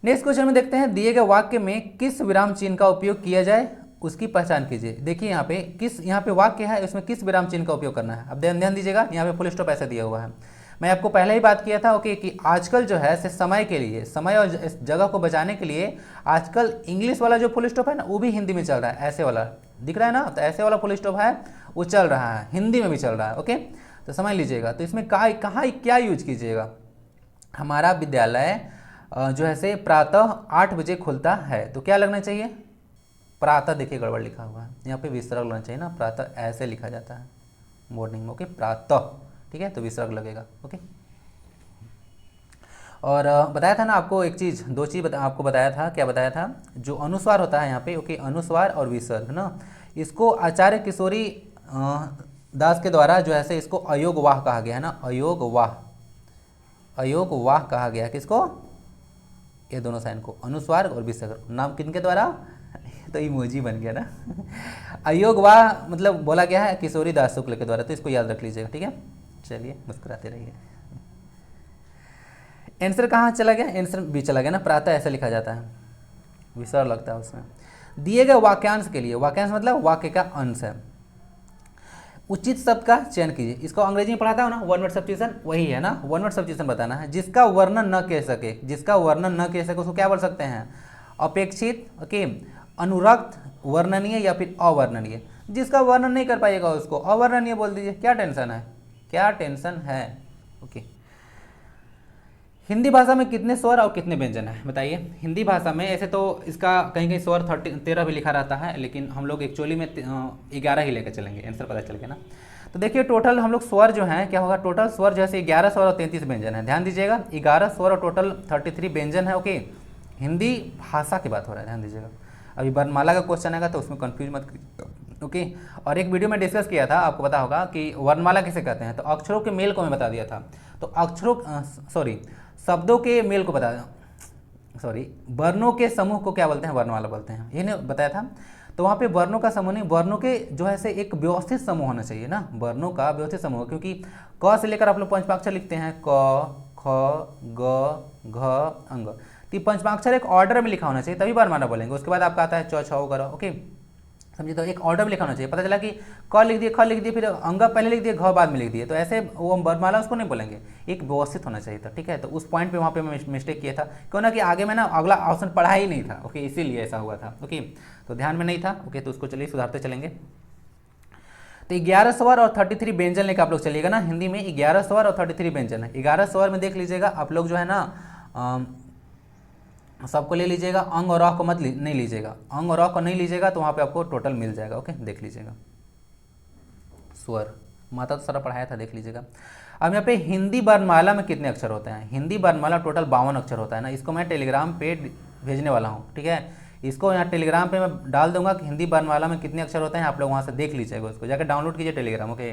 नेक्स्ट क्वेश्चन में देखते हैं, दिए गए वाक्य में किस विराम चिन्ह का उपयोग किया जाए उसकी पहचान कीजिए। देखिए यहाँ पे किस, यहाँ पे वाक्य है, इसमें किस विराम चिन्ह का उपयोग करना है। अब ध्यान दीजिएगा, यहाँ पे फुल स्टॉप ऐसे दिया हुआ है। मैं आपको पहले ही बात किया था ओके कि आजकल जो है समय के लिए, समय और जगह को बचाने के लिए आजकल इंग्लिश वाला जो फुल स्टॉप है ना वो भी हिंदी में चल रहा है। ऐसे वाला दिख रहा है ना, तो ऐसे वाला फुल स्टॉप है वो चल रहा है, हिंदी में भी चल रहा है। ओके, तो समझ लीजिएगा। तो इसमें कहाँ क्या यूज कीजिएगा? हमारा विद्यालय जो है से प्रातः 8 बजे खुलता है, तो क्या लगना चाहिए? प्रातः, देखिए गड़बड़ लिखा हुआ है यहाँ पे, विसर्ग लगना चाहिए ना, प्रातः ऐसे लिखा जाता है मॉर्निंग में। ओके, प्रातः, ठीक है, तो विसर्ग लगेगा। ओके, और बताया था ना आपको एक चीज़, दो चीज़ आपको बताया था, क्या बताया था? जो अनुस्वार होता है यहाँ पे, ओके, अनुस्वार और विसर्ग ना, इसको आचार्य किशोरी दास के द्वारा जो है इसको अयोगवाह कहा गया है ना, अयोगवाह, अयोगवाह कहा गया है। किसको? ये दोनों साइन को, अनुस्वार और विसर्ग। नाम किनके द्वारा? तो इमोजी बन गया ना अयोगवाह मतलब बोला गया है किशोरी दास शुक्ल के द्वारा, तो इसको याद रख लीजिएगा, ठीक है। चलिए, मुस्कुराते रहिए। आंसर कहाँ चला गया? आंसर भी चला गया ना, प्रातः ऐसे लिखा जाता है, विसर्ग लगता है उसमें। दिए गए वाक्यांश के लिए, वाक्यांश मतलब वाक्य का अंश है, उचित शब्द का चयन कीजिए। इसको अंग्रेजी में पढ़ाता हूँ ना, वन वर्ड सब्स्टिट्यूशन, वही है ना, वन वर्ड सब्स्टिट्यूशन बताना है। जिसका वर्णन न कह सके, जिसका वर्णन न कह सके उसको क्या बोल सकते हैं? अपेक्षित, ओके, अनुरक्त, वर्णनीय या फिर अवर्णनीय। जिसका वर्णन नहीं कर पाएगा उसको अवर्णनीय बोल दीजिए, क्या टेंशन है, क्या टेंशन है। ओके, हिंदी भाषा में कितने स्वर और कितने व्यंजन है बताइए? हिंदी भाषा में ऐसे तो इसका कहीं कहीं स्वर 13 भी लिखा रहता है, लेकिन हम लोग एक्चुअली में 11 ही लेकर चलेंगे, आंसर पता चल गया ना। तो देखिए टोटल हम लोग स्वर जो हैं क्या होगा, टोटल स्वर जैसे 11 स्वर और 33 व्यंजन है। ध्यान दीजिएगा, 11 स्वर और टोटल 33 व्यंजन है। ओके, हिंदी भाषा की बात हो रहा है, ध्यान दीजिएगा। अभी वर्णमाला का क्वेश्चन आएगा तो उसमें कंफ्यूज मत करिए। ओके, और एक वीडियो में डिस्कस किया था, आपको पता होगा कि वर्णमाला किसे कहते हैं, तो अक्षरों के मेल को मैं बता दिया था। तो अक्षरों शब्दों के मेल को बता, वर्णों के समूह को क्या बोलते हैं? वर्णमाला बोलते हैं, ये नहीं बताया था। तो वहाँ पे वर्णों का समूह नहीं, वर्णों के जो है से एक व्यवस्थित समूह होना चाहिए ना, वर्णों का व्यवस्थित समूह, क्योंकि क से लेकर आप लोग पंचमाक्षर लिखते हैं, क, ख, ग, घ, अंग, तो पंचमाक्षर एक ऑर्डर में लिखा होना चाहिए, तभी वर्णमाला बोलेंगे। उसके बाद आपका आता है च, छ, ग, ओके, समझिए। तो एक ऑर्डर में लिखा होना चाहिए। पता चला कि क लिख दिए, ख लिख दिए, फिर अंग पहले लिख दिए, घ बाद में लिख दिए, तो ऐसे वो वर्णमाला उसको नहीं बोलेंगे, एक व्यवस्थित होना चाहिए था, ठीक है। तो उस पॉइंट पे वहाँ पे मैं मिस्टेक किया था, क्यों ना कि आगे में ना अगला ऑप्शन पढ़ा ही नहीं था। ओके, इसीलिए ऐसा हुआ था। ओके, तो ध्यान में नहीं था। ओके, तो उसको चलिए सुधारते चलेंगे। तो 11 स्वर और 33 व्यंजन लेकर आप लोग चलिएगा ना, हिंदी में 11 स्वर और 33 व्यंजन है। 11 स्वर में देख लीजिएगा आप लोग जो है ना, सबको ले लीजिएगा, अंग और अ को मत नहीं लीजिएगा, अंग और अ को नहीं लीजिएगा तो वहाँ पे आपको टोटल मिल जाएगा। ओके, देख लीजिएगा। स्वर माता तो सारा पढ़ाया था, देख लीजिएगा। अब यहाँ पे हिंदी वर्णमाला में कितने अक्षर होते हैं? हिंदी वर्णमाला टोटल 52 अक्षर होता है ना। इसको मैं टेलीग्राम पे भेजने वाला हूँ, ठीक है। इसको यहाँ टेलीग्राम पे मैं डाल दूंगा कि हिंदी वर्णमाला में कितने अक्षर होते हैं, आप लोग वहाँ से देख लीजिएगा, उसको जाकर डाउनलोड कीजिए टेलीग्राम। ओके,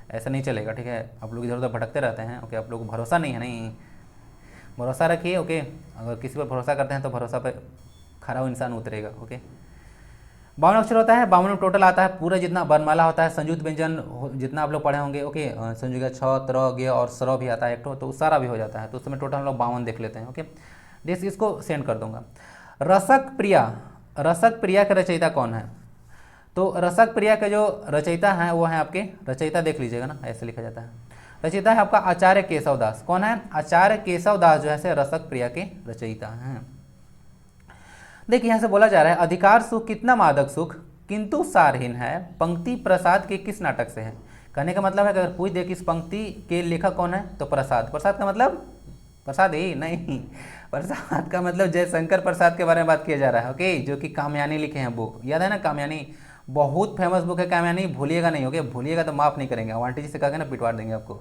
ऐसा नहीं चलेगा, ठीक है। आप लोग इधर उधर भटकते रहते हैं, ओके। आप लोग को भरोसा नहीं है, नहीं भरोसा रखिए, ओके। अगर किसी पर भरोसा करते हैं तो भरोसा पर खरा हुआ इंसान उतरेगा, ओके। 52 अक्षर होता है, 52 में टोटल आता है पूरा जितना वर्णमाला होता है, संयुक्त व्यंजन जितना आप लोग पढ़े होंगे, ओके। संयुक्त छ, त्र, गे और स्र भी आता है एक तो सारा भी हो जाता है, तो उसमें टोटल हम लोग 52 देख लेते हैं, ओके। देख इसको सेंड कर दूंगा। रसक प्रिया, रसक प्रिया का रचयिता कौन है? तो रसक प्रिया के जो रचयिता हैं वो हैं आपके, रचयिता देख लीजिएगा ना, ऐसे लिखा जाता है। रचयिता है आपका आचार्य केशव दास। कौन है? आचार्य केशव दास जो है रसक प्रिया के रचयिता हैं। देखिए यहाँ से बोला जा रहा है अधिकार सुख कितना मादक सुख किंतु सारहीन है, पंक्ति प्रसाद के किस नाटक से है? कहने का मतलब है कि अगर पूछ दे कि इस पंक्ति के लेखक कौन है तो प्रसाद। प्रसाद का मतलब प्रसाद ही नहीं, प्रसाद का मतलब जयशंकर प्रसाद के बारे में बात किया जा रहा है, ओके। जो कि कामयानी लिखे हैं बुक, याद है ना कामयानी, बहुत फेमस बुक है कामयानी, भूलिएगा नहीं, ओके। भूलिएगा तो माफ़ नहीं करेंगे, आंटी जी से कह के ना पिटवा देंगे आपको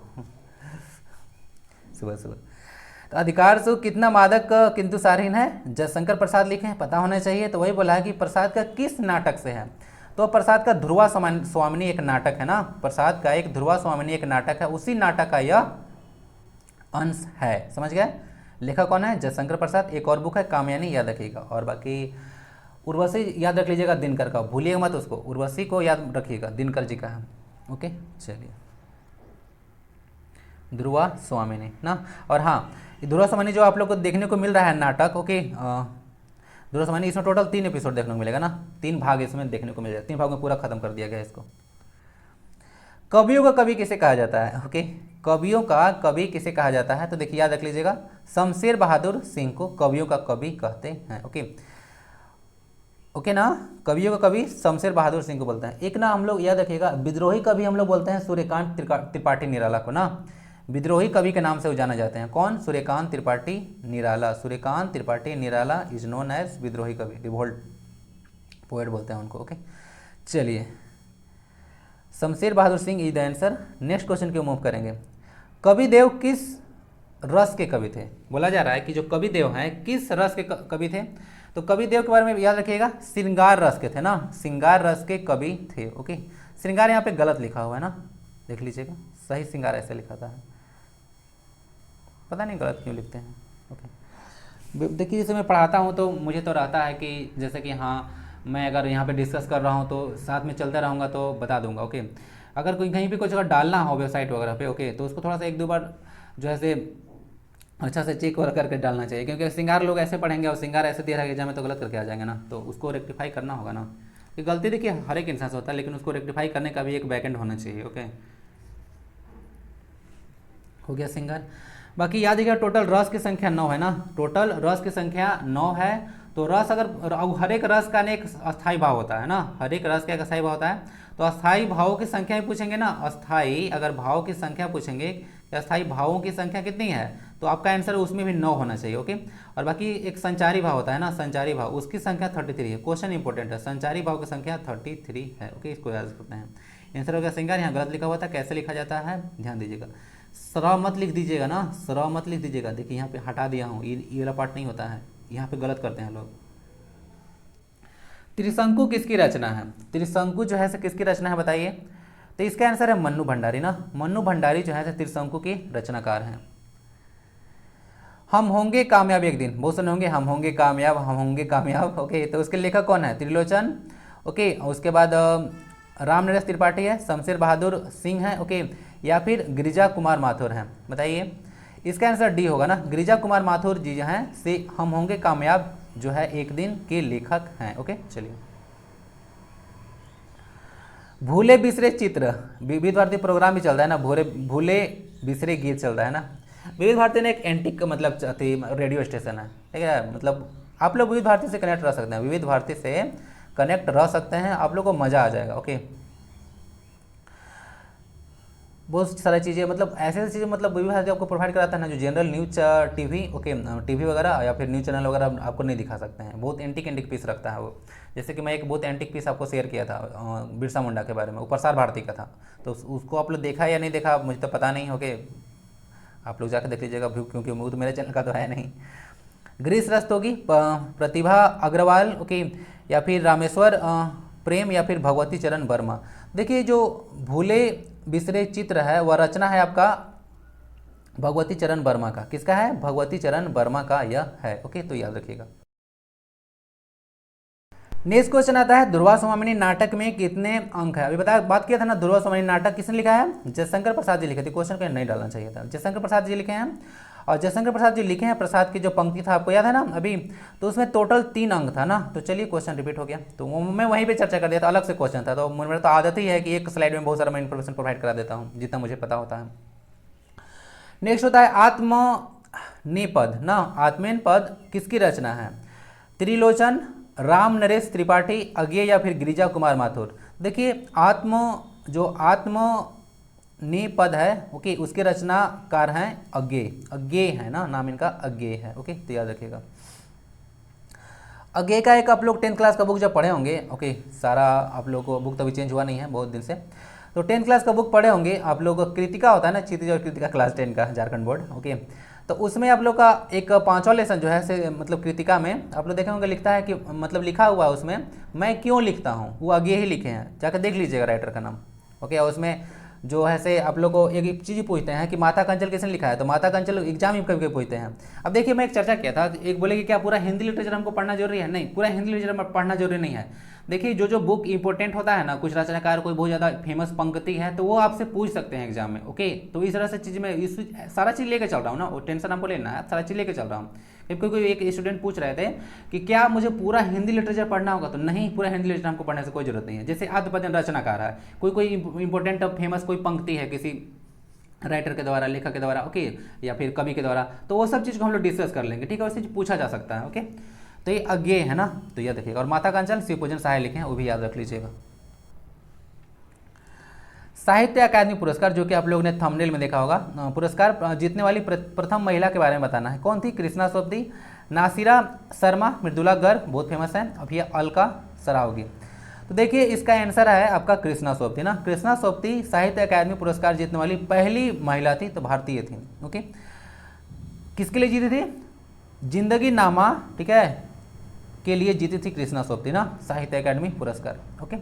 सुबह सुबह। तो अधिकार सुख कितना मादक किंतु सारहीन है, जयशंकर प्रसाद लिखे हैं, पता होना चाहिए। तो वही बोला है कि प्रसाद का किस नाटक से है, तो प्रसाद का ध्रुवा स्वामिनी एक नाटक है ना, प्रसाद का एक ध्रुवा स्वामिनी एक नाटक है, उसी नाटक का यह अंश है, समझ गए। लेखक कौन है? जयशंकर प्रसाद। एक और बुक है कामयानी, याद रखिएगा। और बाकी उर्वशी याद रख लीजिएगा, दिनकर का, भूलिएगा मत उसको, उर्वशी को याद रखिएगा, दिनकर जी का है, ओके। चलिए ध्रुवा स्वामिनी ना। और हाँ, ध्रुवा स्वामिनी जो आप लोग को देखने को मिल रहा है नाटक, ओके। ध्रुवा स्वामिनी इसमें टोटल 3 एपिसोड देखने को मिलेगा ना, 3 भाग इसमें देखने को मिलेगा, 3 भाग में पूरा खत्म कर दिया गया इसको। कवियों का कवि किसे कहा जाता है, ओके। कवियों का कवि किसे कहा जाता है? तो देखिए याद रख लीजिएगा, शमशेर बहादुर सिंह को कवियों का कवि कहते हैं, ओके। ओके ना, कवियों का कवि शमशेर बहादुर सिंह को बोलते हैं। एक ना हम लोग याद रखिएगा, विद्रोही कवि हम लोग बोलते हैं सूर्यकांत त्रिपाठी निराला को ना, विद्रोही कवि के नाम से वो जाना जाते हैं। कौन? Suryakant Tripathi Nirala. Suryakant Tripathi Nirala is known as विद्रोही कवि, रिवोल्ट पोएट बोलते हैं उनको, ओके। चलिए Shamsher Bahadur Singh is the answer. Next question की मूव करेंगे। कविदेव किस रस के कवि थे? बोला जा रहा है कि जो कविदेव हैं किस रस के कवि थे, तो कविदेव के बारे में याद रखिएगा, श्रृंगार रस के थे ना, श्रृंगार रस के कवि थे, ओके। श्रृंगार यहाँ पे गलत लिखा हुआ है ना, देख लीजिएगा, सही श्रृंगार ऐसे लिखा था, पता नहीं गलत क्यों लिखते हैं, ओके। देखिए जैसे मैं पढ़ाता हूँ तो मुझे तो रहता है कि जैसे कि हाँ मैं अगर यहाँ पे डिस्कस कर रहा हूँ तो साथ में चलता रहूँगा तो बता दूंगा, ओके। अगर कोई कहीं भी कुछ अगर डालना हो वेबसाइट वगैरह पे, ओके, तो उसको थोड़ा सा 1-2 बार जो है से अच्छा से चेक वगैरह करके डालना चाहिए, क्योंकि श्रृंगार लोग ऐसे पढ़ेंगे और श्रृंगार ऐसे दे रहा है एग्जाम में तो गलत करके आ जाएंगे ना, तो उसको रेक्टिफाई करना होगा ना। कि गलती देखिए हर एक इंसान से होता है, लेकिन उसको रेक्टिफाई करने का भी एक बैकएंड होना चाहिए, ओके। हो गया श्रृंगार। बाकी याद रखिएगा टोटल रस की संख्या 9 है ना, टोटल रस की संख्या 9 है। तो रस अगर हर एक रस का एक अस्थाई भाव होता है ना, हर एक रस का एक अस्थाई भाव होता है, तो अस्थाई भावों की संख्या भी पूछेंगे ना, अस्थाई अगर भाव की संख्या पूछेंगे कि अस्थाई भावों की संख्या कितनी है, तो आपका आंसर उसमें भी 9 होना चाहिए, ओके। और बाकी एक संचारी भाव होता है ना, संचारी भाव, उसकी संख्या 33 है। क्वेश्चन इंपॉर्टेंट है, संचारी भाव की संख्या 33 है, ओके। इसको याद करते हैं। आंसर हो गया श्रृंगार। यहाँ गलत लिखा हुआ था, कैसे लिखा जाता है ध्यान दीजिएगा, स्र मत लिख दीजिएगा ना, स्र मत लिख दीजिएगा। देखिए यहाँ पे हटा दिया हूँ, ये वाला पार्ट नहीं होता है, यहाँ पे गलत करते हैं लोग। त्रिशंकु किसकी रचना है? त्रिशंकु जो है किसकी रचना है बताइए? तो इसका आंसर है मन्नू भंडारी ना, मन्नू भंडारी जो है त्रिशंकु के रचनाकार हैं। हम होंगे कामयाब एक दिन, बहुत सुने होंगे हम होंगे कामयाब, हम होंगे कामयाब, ओके। तो उसके लेखक कौन है? त्रिलोचन, ओके। उसके बाद रामनरेश त्रिपाठी है, शमशेर बहादुर सिंह है, ओके, या फिर गिरिजा कुमार माथुर हैं, बताइए। इसका आंसर डी होगा ना, गिरिजा कुमार माथुर जी जो हैं से हम होंगे कामयाब जो है एक दिन के लेखक हैं, ओके। चलिए भूले बिसरे चित्र, विविध भारती प्रोग्राम भी चल रहा है ना, भूले बिसरे गीत चल रहा है ना। विविध भारती ने एक एंटीक मतलब रेडियो स्टेशन है, ठीक है, मतलब आप लोग विविध भारती से कनेक्ट रह सकते हैं, विविध भारती से कनेक्ट रह सकते हैं, आप लोग को मज़ा आ जाएगा, ओके। बहुत सारी चीज़ें मतलब ऐसे चीज़ें मतलब विविध भारती आपको प्रोवाइड कराता है ना, जो general news TV, okay, TV वगैरह या फिर न्यूज़ चैनल वगैरह आपको नहीं दिखा सकते हैं। बहुत एंटिक पीस रखता है वो, जैसे कि मैं एक बहुत एंटिक पीस आपको शेयर किया था बिरसा मुंडा के बारे में, वो प्रसार भारती का था, तो उसको आप लोग देखा या नहीं देखा मुझे तो पता नहीं, ओके, आप लोग जाकर देख लीजिएगा, क्योंकि वो तो मेरे चैनल का तो है नहीं। ग्रीस रस्तोगी, प्रतिभा अग्रवाल, ओके, या फिर रामेश्वर प्रेम, या फिर भगवती चरण वर्मा। देखिए जो भूले बिसरे चित्र है वह रचना है आपका भगवती चरण वर्मा का। किसका है? भगवती चरण वर्मा का यह है। ओके, तो याद रखिएगा। नेक्स्ट क्वेश्चन आता है दुर्वा स्वामिनी नाटक में कितने अंक है? अभी बताया, बात किया था ना, दुर्वा स्वामिनी नाटक किसने लिखा है? जयशंकर प्रसाद जी लिखे थे। क्वेश्चन कहीं नहीं डालना चाहिए था। जयशंकर प्रसाद जी लिखे हैं, और जयशंकर प्रसाद जी लिखे हैं। प्रसाद की जो पंक्ति था आपको याद है ना अभी, तो उसमें टोटल 3 अंक था ना। तो चलिए क्वेश्चन रिपीट हो गया, तो मैं वहीं पे चर्चा कर दिया था, अलग से क्वेश्चन था। तो मेरा तो आदत ही है कि एक स्लाइड में बहुत सारा मैं इन्फॉर्मेशन प्रोवाइड करा देता हूँ जितना मुझे पता होता है। नेक्स्ट होता है आत्मनेपद ना, आत्मेन पद किसकी रचना है? त्रिलोचन, राम नरेश त्रिपाठी, अज्ञे या फिर गिरिजा कुमार माथुर। देखिए जो आत्मनेपद पद है, ओके, उसके रचनाकार हैं अज्ञे। अज्ञे है ना, नाम इनका अज्ञे है। ओके, तो याद रखिएगा। अज्ञे का एक आप लोग 10th क्लास का बुक जब पढ़े होंगे, ओके, सारा आप लोग को बुक तो अभी चेंज हुआ नहीं है बहुत दिन से, तो 10th क्लास का बुक पढ़े होंगे आप लोग। कृतिका होता है ना, क्षितिज और कृतिका, क्लास 10 का, झारखंड बोर्ड। ओके, तो उसमें आप लोग का एक 5वां लेसन जो है से मतलब कृतिका में आप लोग देखे होंगे, लिखता है कि मतलब लिखा हुआ है उसमें, मैं क्यों लिखता हूँ, वो अज्ञे ही लिखे हैं, जाकर देख लीजिएगा राइटर का नाम। ओके, और उसमें जो है से आप लोग को एक चीज़ पूछते हैं कि माता कंचल किसने लिखा है, तो माता कंचल एग्जाम में कभी कभी पूछते हैं। अब देखिए मैं एक चर्चा किया था, एक बोले कि क्या पूरा हिंदी लिटरेचर हमको पढ़ना जरूरी है? नहीं, पूरा हिंदी लिटरेचर पढ़ना जरूरी नहीं है। देखिए जो बुक इंपॉर्टेंट होता है ना, कुछ रचनाकार कोई बहुत ज़्यादा फेमस पंक्ति है तो वो आपसे पूछ सकते हैं एग्जाम में। ओके, तो इस तरह से चीज़ में इस सारा चीज़ लेके चल रहा हूँ ना, वो टेंशन आपको लेना है, सारा चीज़ लेके चल रहा हूँ। कोई एक स्टूडेंट पूछ रहे थे कि क्या मुझे पूरा हिंदी लिटरेचर पढ़ना होगा, तो नहीं, पूरा हिंदी लिटरेचर हमको पढ़ने से कोई जरूरत नहीं है। जैसे आद्यपद्य रचनाकार है, कोई इंपॉर्टेंट फेमस कोई पंक्ति है किसी राइटर के द्वारा, लेखक के द्वारा, ओके, या फिर कवि के द्वारा, तो वो सब चीज़ को हम लोग डिस्कस कर लेंगे। ठीक है, वैसे पूछा जा सकता है। ओके, तो ये अज्ञेय है ना, तो यह देखिएगा। और माता कांचन शिवपूजन सहाय लिखे हैं, वो भी याद रख लीजिएगा। साहित्य अकादमी पुरस्कार, जो कि आप लोगों ने थंबनेल में देखा होगा, पुरस्कार जीतने वाली प्रथम महिला के बारे में बताना है। कौन थी? कृष्णा सोबती, नासिरा शर्मा, मृदुला गर्ग, बहुत फेमस है, अब ये अलका सरावगी। तो देखिए इसका आंसर है आपका कृष्णा सोबती ना। कृष्णा सोबती साहित्य अकादमी पुरस्कार जीतने वाली पहली महिला थी, तो भारतीय थी। ओके, किसके लिए जीती थी? जिंदगी नामा, ठीक है, के लिए जीती थी कृष्णा सोबती ना, साहित्य अकादमी पुरस्कार। ओके,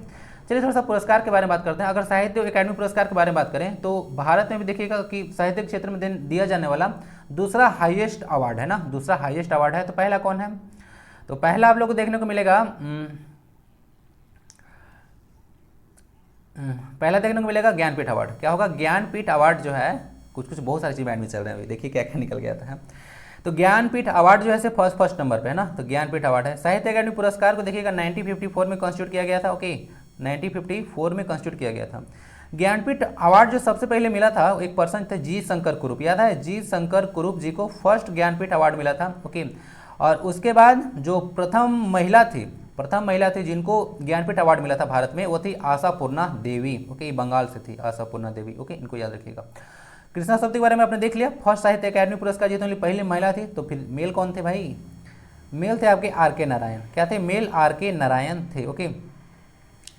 चलिए थोड़ा सा पुरस्कार के बारे में बात करते हैं। अगर साहित्य अकादमी पुरस्कार के बारे में बात करें तो भारत में भी देखिएगा कि साहित्य के क्षेत्र में दिया जाने वाला दूसरा हाईएस्ट अवार्ड है ना, दूसरा हाईएस्ट अवार्ड है। तो पहला कौन है? तो पहला आप लोग को देखने को मिलेगा, पहला देखने को मिलेगा ज्ञानपीठ अवार्ड। क्या होगा? ज्ञानपीठ अवार्ड जो है, कुछ बहुत सारी चीज़ माइंड में चल रहे हैं अभी, देखिए क्या क्या निकल गया था। तो ज्ञानपीठ अवार्ड जो है फर्स्ट नंबर पे है ना, तो ज्ञानपीठ अवार्ड है। साहित्य अकादमी पुरस्कार को देखिएगा 1954 में कॉन्स्टिट्यूट किया गया था। ओके, 1954 में कॉन्स्टिट्यूट किया गया था। ज्ञानपीठ अवार्ड जो सबसे पहले मिला था एक पर्सन थे, जी शंकर कुरूप, याद है? जी शंकर कुरूप जी को फर्स्ट ज्ञानपीठ अवार्ड मिला था। ओके, और उसके बाद जो प्रथम महिला थी जिनको ज्ञानपीठ अवार्ड मिला था भारत में, वो थी आशापूर्णा देवी। ओके, बंगाल से थी आशापूर्णा देवी। ओके, इनको याद रखिएगा। कृष्णा सोबती के बारे में आपने देख लिया, फर्स्ट साहित्य अकादमी पुरस्कार जीतने वाली पहली महिला थी। तो फिर मेल कौन थे भाई? मेल थे आपके R.K. नारायण। क्या थे? Mail R.K. नारायण थे। Okay,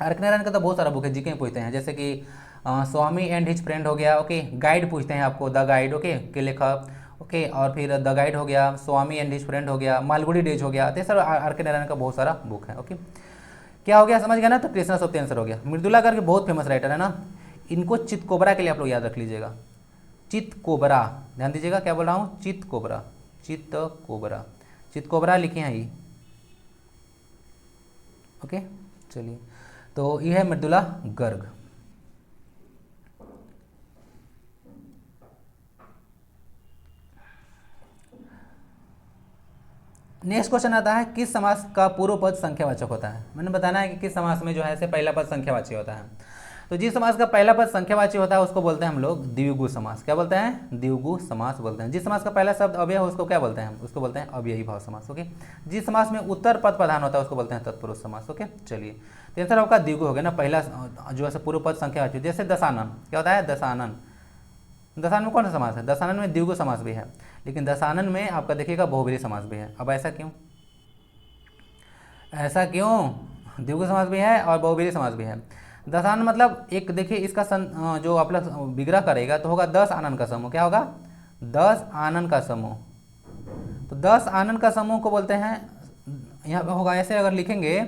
R.K. नारायण का तो बहुत सारा बुक है, जीके में पूछते हैं, जैसे कि स्वामी एंड हिज फ्रेंड हो गया। ओके, गाइड पूछते हैं आपको, द गाइड, ओके, के लेखक। ओके, और फिर द गाइड हो गया, स्वामी एंड हिज फ्रेंड हो गया, मालगुडी डेज हो गया। तो सर R.K. नारायण का बहुत सारा बुक है। ओके, क्या हो गया, समझ गया ना? तो कृष्णा सोबती आंसर हो गया। मृदुला गर्ग बहुत फेमस राइटर है ना, इनको चितकोबरा के लिए आप लोग याद रख लीजिएगा। चितकोबरा, ध्यान दीजिएगा, क्या बोल रहा हूँ? चितकोबरा, चितकोबरा, चितकोबरा लिखे हैं ये। ओके, चलिए, तो ये है मृदुला गर्ग। नेक्स्ट क्वेश्चन आता है किस समास का पूर्व पद संख्यावाचक होता है? मैंने बताना है कि किस समास में जो है से पहला पद संख्यावाची होता है। तो जिस समास का पहला पद संख्यावाची होता है उसको बोलते हैं हम लोग द्विगु समास। क्या बोलते हैं? द्विगु समास बोलते हैं। जिस समास का पहला शब्द अव्यय हो उसको क्या बोलते हैं? उसको बोलते हैं अव्ययी भाव समास। ओके, जिस समास में उत्तर पद प्रधान होता है उसको बोलते हैं तत्पुरुष समास। ओके, चलिए, तो आंसर आपका द्विगु हो गया ना, पहला जो है पूर्व पद संख्यावाची। जैसे दशानन, क्या होता है? दशानन। दशानन में कौन सा समास है? दशानन में द्विगु समास भी है, लेकिन दशानन में आपका देखिएगा बहुब्रीहि समास भी है। अब ऐसा क्यों? ऐसा क्यों? द्विगु समास भी है और बहुब्रीहि समास भी है। दशानन मतलब एक देखिए इसका जो आप लोग विग्रह करेगा तो होगा 10 आनन का समूह। क्या होगा? 10 आनन का समूह। तो 10 आनन का समूह को बोलते हैं, यहाँ पे होगा ऐसे, अगर लिखेंगे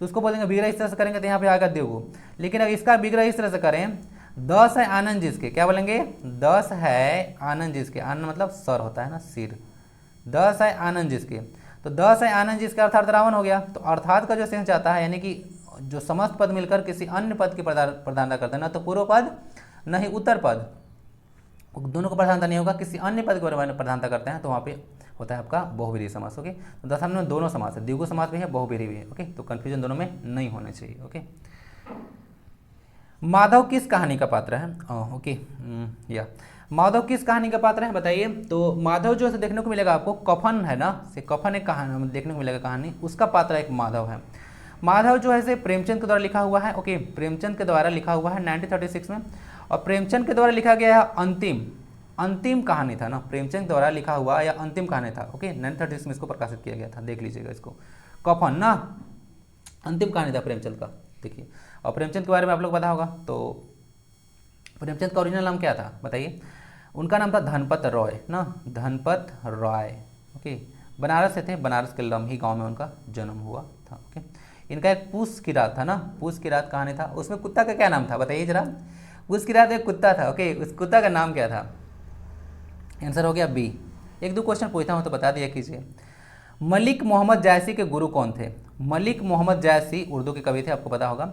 तो उसको बोलेंगे विग्रह इस तरह से करेंगे तो यहाँ पे आएगा देवगु। लेकिन अगर इसका विग्रह इस तरह से करें, 10 है आनंद जिसके, क्या बोलेंगे 10 है आनंद जिसके, आनंद मतलब सर होता है ना, सिर, 10 है आनंद जिसके, तो 10 है आनंद जिसके अर्थात रावण हो गया। तो अर्थात का जो सेंस आता है यानी कि जो समस्त पद मिलकर किसी अन्य पद की प्रधानता करते हैं, ना तो पूर्व पद न ही उत्तर पद, दोनों को प्रधानता नहीं होगा, किसी अन्य पद को प्रधानता करते हैं, तो वहाँ पे होता है आपका बहुब्रीहि समास। ओके, तो 10 में दोनों समास है, द्विगु समास भी है, बहुब्रीहि भी है। ओके, तो कंफ्यूजन दोनों में नहीं होने चाहिए। ओके, माधव किस कहानी का पात्र है? ओके, या माधव किस कहानी का पात्र है बताइए। तो माधव जो है देखने को मिलेगा आपको, कफन है ना, से कफन एक कहानी देखने को मिलेगा, कहानी उसका पात्र एक माधव है। माधव जो है से प्रेमचंद के द्वारा लिखा हुआ है। ओके, प्रेमचंद के द्वारा लिखा हुआ है 1936 में, और प्रेमचंद के द्वारा लिखा गया है अंतिम कहानी था ना, प्रेमचंद द्वारा लिखा हुआ या अंतिम कहानी था। ओके, 1936 में इसको प्रकाशित किया गया था, देख लीजिएगा इसको, कफन ना अंतिम कहानी था प्रेमचंद का, देखिए। और प्रेमचंद के बारे में आप लोग पता होगा, तो प्रेमचंद का ओरिजिनल नाम क्या था बताइए। उनका नाम था धनपत रॉय ना, धनपत रॉय। ओके, बनारस से थे, बनारस के लम्ही गांव में उनका जन्म हुआ था। ओके, इनका एक पूस की रात था ना, पूस की रात कहानी था, उसमें कुत्ता का क्या नाम था बताइए जरा। पूस की रात एक कुत्ता था। ओके, उस कुत्ता का नाम क्या था? आंसर हो गया बी। एक दो क्वेश्चन पूछता हूँ तो बता दिया कीजिए। मलिक मोहम्मद जायसी के गुरु कौन थे? मलिक मोहम्मद जायसी उर्दू के कवि थे, आपको पता होगा।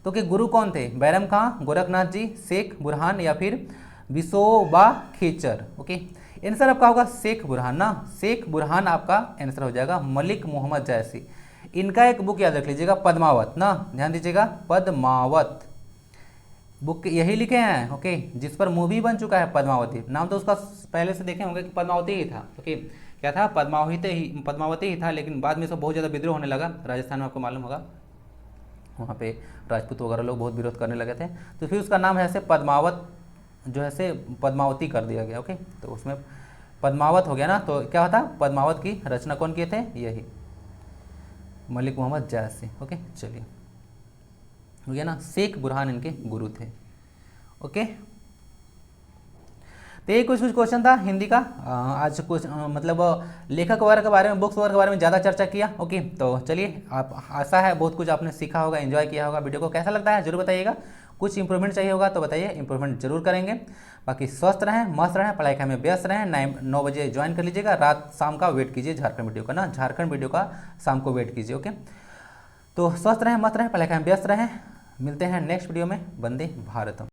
तो कि गुरु कौन थे? बैरम खां, गोरखनाथ जी, शेख बुरहान या फिर विशोबा खेचर। ओके, आंसर आपका होगा शेख बुरहान ना, शेख बुरहान आपका आंसर हो जाएगा। मलिक मोहम्मद जायसी, इनका एक बुक याद रख लीजिएगा, पद्मावत ना, ध्यान दीजिएगा, पद्मावत बुक यही लिखे हैं। ओके, जिस पर मूवी बन चुका है पद्मावती, नाम तो उसका पहले से देखे होंगे कि पद्मावती ही था। ओके, क्या था? पद्मावती ही था, लेकिन बाद में सब बहुत ज़्यादा विद्रोह होने लगा राजस्थान में, आपको मालूम होगा, वहाँ पे राजपूत वगैरह लोग बहुत विरोध करने लगे थे, तो फिर उसका नाम है ऐसे पद्मावत जो है से पद्मावती कर दिया गया। ओके, तो उसमें पद्मावत हो गया ना, तो क्या होता? पद्मावत की रचना कौन किए थे? यही मलिक मोहम्मद जायसी। ओके, चलिए हो गया ना, शेख बुरहान इनके गुरु थे। ओके, तो ये कुछ क्वेश्चन था हिंदी का। आज कुछ मतलब लेखक वगैरह के बारे में, बुक्स वगैरह के बारे में ज़्यादा चर्चा किया। ओके, तो चलिए, आप आशा है बहुत कुछ आपने सीखा होगा, एंजॉय किया होगा। वीडियो को कैसा लगता है जरूर बताइएगा। कुछ इंप्रूवमेंट चाहिए होगा तो बताइए, इंप्रूवमेंट जरूर करेंगे। बाकी स्वस्थ रहें, मस्त रहें, पढ़ाई में व्यस्त रहें। 9 बजे ज्वाइन कर लीजिएगा, रात शाम का वेट कीजिए झारखंड वीडियो का ना, झारखंड वीडियो का शाम को वेट कीजिए। ओके, तो स्वस्थ रहें, मस्त रहें, पढ़ाई में व्यस्त रहें। मिलते हैं नेक्स्ट वीडियो में। वंदे भारतम।